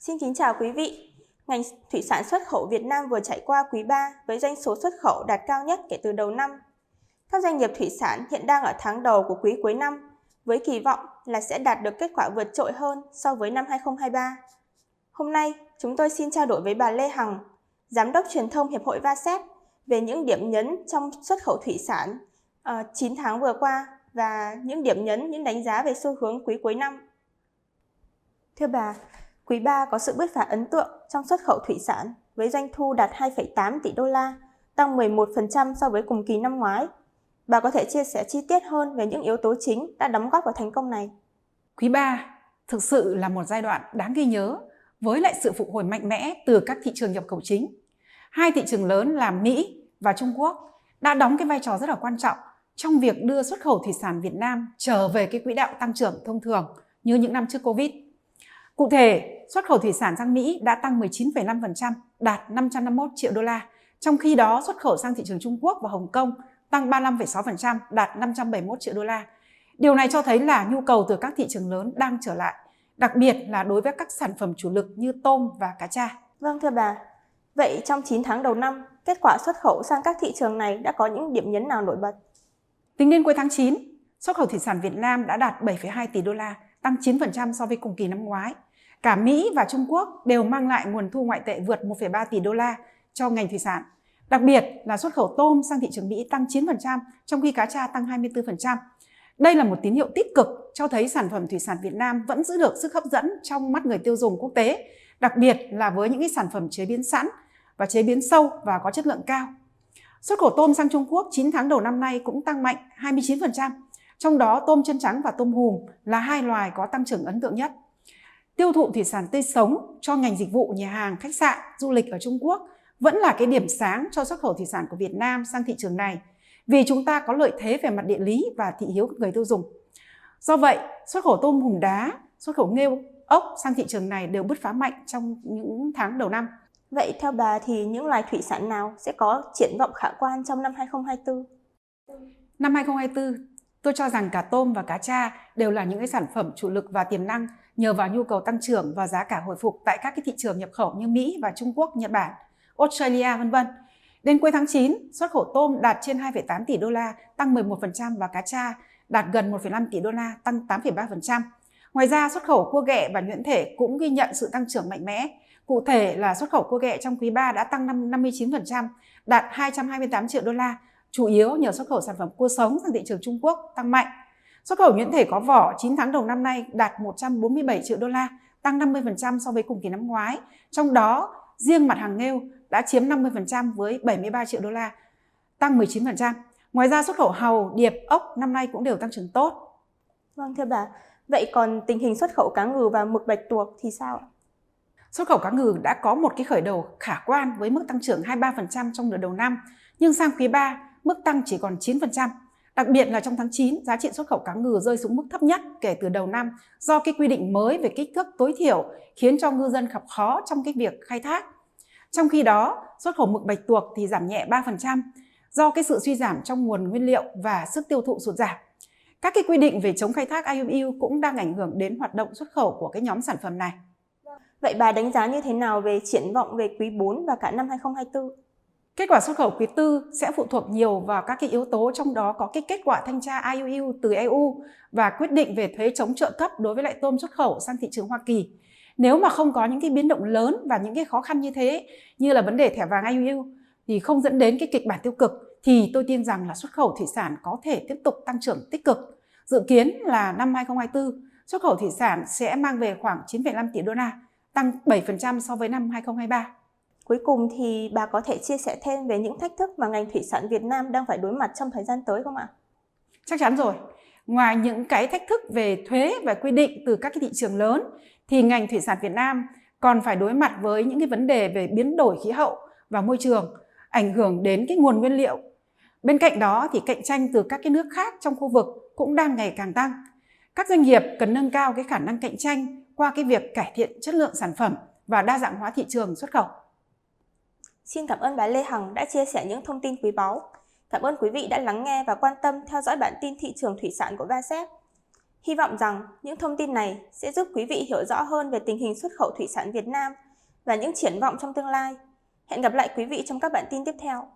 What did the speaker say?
Xin kính chào quý vị. Ngành thủy sản xuất khẩu Việt Nam vừa trải qua quý 3 với doanh số xuất khẩu đạt cao nhất kể từ đầu năm. Các doanh nghiệp thủy sản hiện đang ở tháng đầu của quý cuối năm với kỳ vọng là sẽ đạt được kết quả vượt trội hơn so với năm 2023. Hôm nay, chúng tôi xin trao đổi với bà Lê Hằng, Giám đốc truyền thông Hiệp hội VASEP về những điểm nhấn trong xuất khẩu thủy sản 9 tháng vừa qua và những điểm nhấn, những đánh giá về xu hướng quý cuối năm. Thưa bà, quý 3 có sự bứt phá ấn tượng trong xuất khẩu thủy sản với doanh thu đạt 2,8 tỷ đô la, tăng 11% so với cùng kỳ năm ngoái. Bà có thể chia sẻ chi tiết hơn về những yếu tố chính đã đóng góp vào thành công này. Quý 3 thực sự là một giai đoạn đáng ghi nhớ với lại sự phục hồi mạnh mẽ từ các thị trường nhập khẩu chính. Hai thị trường lớn là Mỹ và Trung Quốc đã đóng cái vai trò rất là quan trọng trong việc đưa xuất khẩu thủy sản Việt Nam trở về cái quỹ đạo tăng trưởng thông thường như những năm trước Covid. Cụ thể, xuất khẩu thủy sản sang Mỹ đã tăng 19,5%, đạt 551 triệu đô la. Trong khi đó, xuất khẩu sang thị trường Trung Quốc và Hồng Kông tăng 35,6%, đạt 571 triệu đô la. Điều này cho thấy là nhu cầu từ các thị trường lớn đang trở lại, đặc biệt là đối với các sản phẩm chủ lực như tôm và cá tra. Vâng thưa bà, vậy trong 9 tháng đầu năm, kết quả xuất khẩu sang các thị trường này đã có những điểm nhấn nào nổi bật? Tính đến cuối tháng 9, xuất khẩu thủy sản Việt Nam đã đạt 7,2 tỷ đô la, tăng 9% so với cùng kỳ năm ngoái. Cả Mỹ và Trung Quốc đều mang lại nguồn thu ngoại tệ vượt 1,3 tỷ đô la cho ngành thủy sản. Đặc biệt là xuất khẩu tôm sang thị trường Mỹ tăng 9%, trong khi cá tra tăng 24%. Đây là một tín hiệu tích cực cho thấy sản phẩm thủy sản Việt Nam vẫn giữ được sức hấp dẫn trong mắt người tiêu dùng quốc tế, đặc biệt là với những sản phẩm chế biến sẵn và chế biến sâu và có chất lượng cao. Xuất khẩu tôm sang Trung Quốc 9 tháng đầu năm nay cũng tăng mạnh 29%, trong đó tôm chân trắng và tôm hùm là hai loài có tăng trưởng ấn tượng nhất. Tiêu thụ thủy sản tươi sống cho ngành dịch vụ, nhà hàng, khách sạn, du lịch ở Trung Quốc vẫn là cái điểm sáng cho xuất khẩu thủy sản của Việt Nam sang thị trường này, vì chúng ta có lợi thế về mặt địa lý và thị hiếu của người tiêu dùng. Do vậy, xuất khẩu tôm hùm đá, xuất khẩu nghêu, ốc sang thị trường này đều bứt phá mạnh trong những tháng đầu năm. Vậy theo bà thì những loài thủy sản nào sẽ có triển vọng khả quan trong năm 2024? Năm 2024, tôi cho rằng cả tôm và cá tra đều là những sản phẩm chủ lực và tiềm năng nhờ vào nhu cầu tăng trưởng và giá cả hồi phục tại các thị trường nhập khẩu như Mỹ và Trung Quốc, Nhật Bản, Australia, v.v. Đến cuối tháng 9, xuất khẩu tôm đạt trên 2,8 tỷ đô la, tăng 11% và cá tra đạt gần 1,5 tỷ đô la, tăng 8,3%. Ngoài ra, xuất khẩu cua ghẹ và nhuyễn thể cũng ghi nhận sự tăng trưởng mạnh mẽ. Cụ thể là xuất khẩu cua ghẹ trong quý 3 đã tăng 59%, đạt 228 triệu đô la, chủ yếu nhờ xuất khẩu sản phẩm cua sống sang thị trường Trung Quốc tăng mạnh. Xuất khẩu nhuyễn thể có vỏ 9 tháng đầu năm nay đạt 147 triệu đô la, tăng 50% so với cùng kỳ năm ngoái. Trong đó, riêng mặt hàng nghêu đã chiếm 50% với 73 triệu đô la, tăng 19%. Ngoài ra, xuất khẩu hàu, điệp, ốc năm nay cũng đều tăng trưởng tốt. Vâng thưa bà, vậy còn tình hình xuất khẩu cá ngừ và mực bạch tuộc thì sao ạ? Xuất khẩu cá ngừ đã có một cái khởi đầu khả quan với mức tăng trưởng 23% trong nửa đầu năm, nhưng sang quý 3, mức tăng chỉ còn 9%. Đặc biệt là trong tháng 9, giá trị xuất khẩu cá ngừ rơi xuống mức thấp nhất kể từ đầu năm do cái quy định mới về kích thước tối thiểu khiến cho ngư dân gặp khó trong cái việc khai thác. Trong khi đó, xuất khẩu mực bạch tuộc thì giảm nhẹ 3% do cái sự suy giảm trong nguồn nguyên liệu và sức tiêu thụ sụt giảm. Các cái quy định về chống khai thác IUU cũng đang ảnh hưởng đến hoạt động xuất khẩu của cái nhóm sản phẩm này. Vậy bà đánh giá như thế nào về triển vọng về quý 4 và cả năm 2024? Kết quả xuất khẩu quý 4 sẽ phụ thuộc nhiều vào các cái yếu tố, trong đó có cái kết quả thanh tra IUU từ EU và quyết định về thuế chống trợ cấp đối với lại tôm xuất khẩu sang thị trường Hoa Kỳ. Nếu mà không có những cái biến động lớn và những cái khó khăn như thế, như là vấn đề thẻ vàng IUU thì không dẫn đến cái kịch bản tiêu cực, thì tôi tin rằng là xuất khẩu thủy sản có thể tiếp tục tăng trưởng tích cực. Dự kiến là năm 2024, xuất khẩu thủy sản sẽ mang về khoảng 9,5 tỷ đô la, tăng 7% so với năm 2023. Cuối cùng thì bà có thể chia sẻ thêm về những thách thức mà ngành thủy sản Việt Nam đang phải đối mặt trong thời gian tới không ạ? Chắc chắn rồi. Ngoài những cái thách thức về thuế và quy định từ các cái thị trường lớn, thì ngành thủy sản Việt Nam còn phải đối mặt với những cái vấn đề về biến đổi khí hậu và môi trường, ảnh hưởng đến cái nguồn nguyên liệu. Bên cạnh đó thì cạnh tranh từ các cái nước khác trong khu vực cũng đang ngày càng tăng. Các doanh nghiệp cần nâng cao cái khả năng cạnh tranh qua cái việc cải thiện chất lượng sản phẩm và đa dạng hóa thị trường xuất khẩu. Xin cảm ơn bà Lê Hằng đã chia sẻ những thông tin quý báu. Cảm ơn quý vị đã lắng nghe và quan tâm theo dõi bản tin thị trường thủy sản của VASEP. Hy vọng rằng những thông tin này sẽ giúp quý vị hiểu rõ hơn về tình hình xuất khẩu thủy sản Việt Nam và những triển vọng trong tương lai. Hẹn gặp lại quý vị trong các bản tin tiếp theo.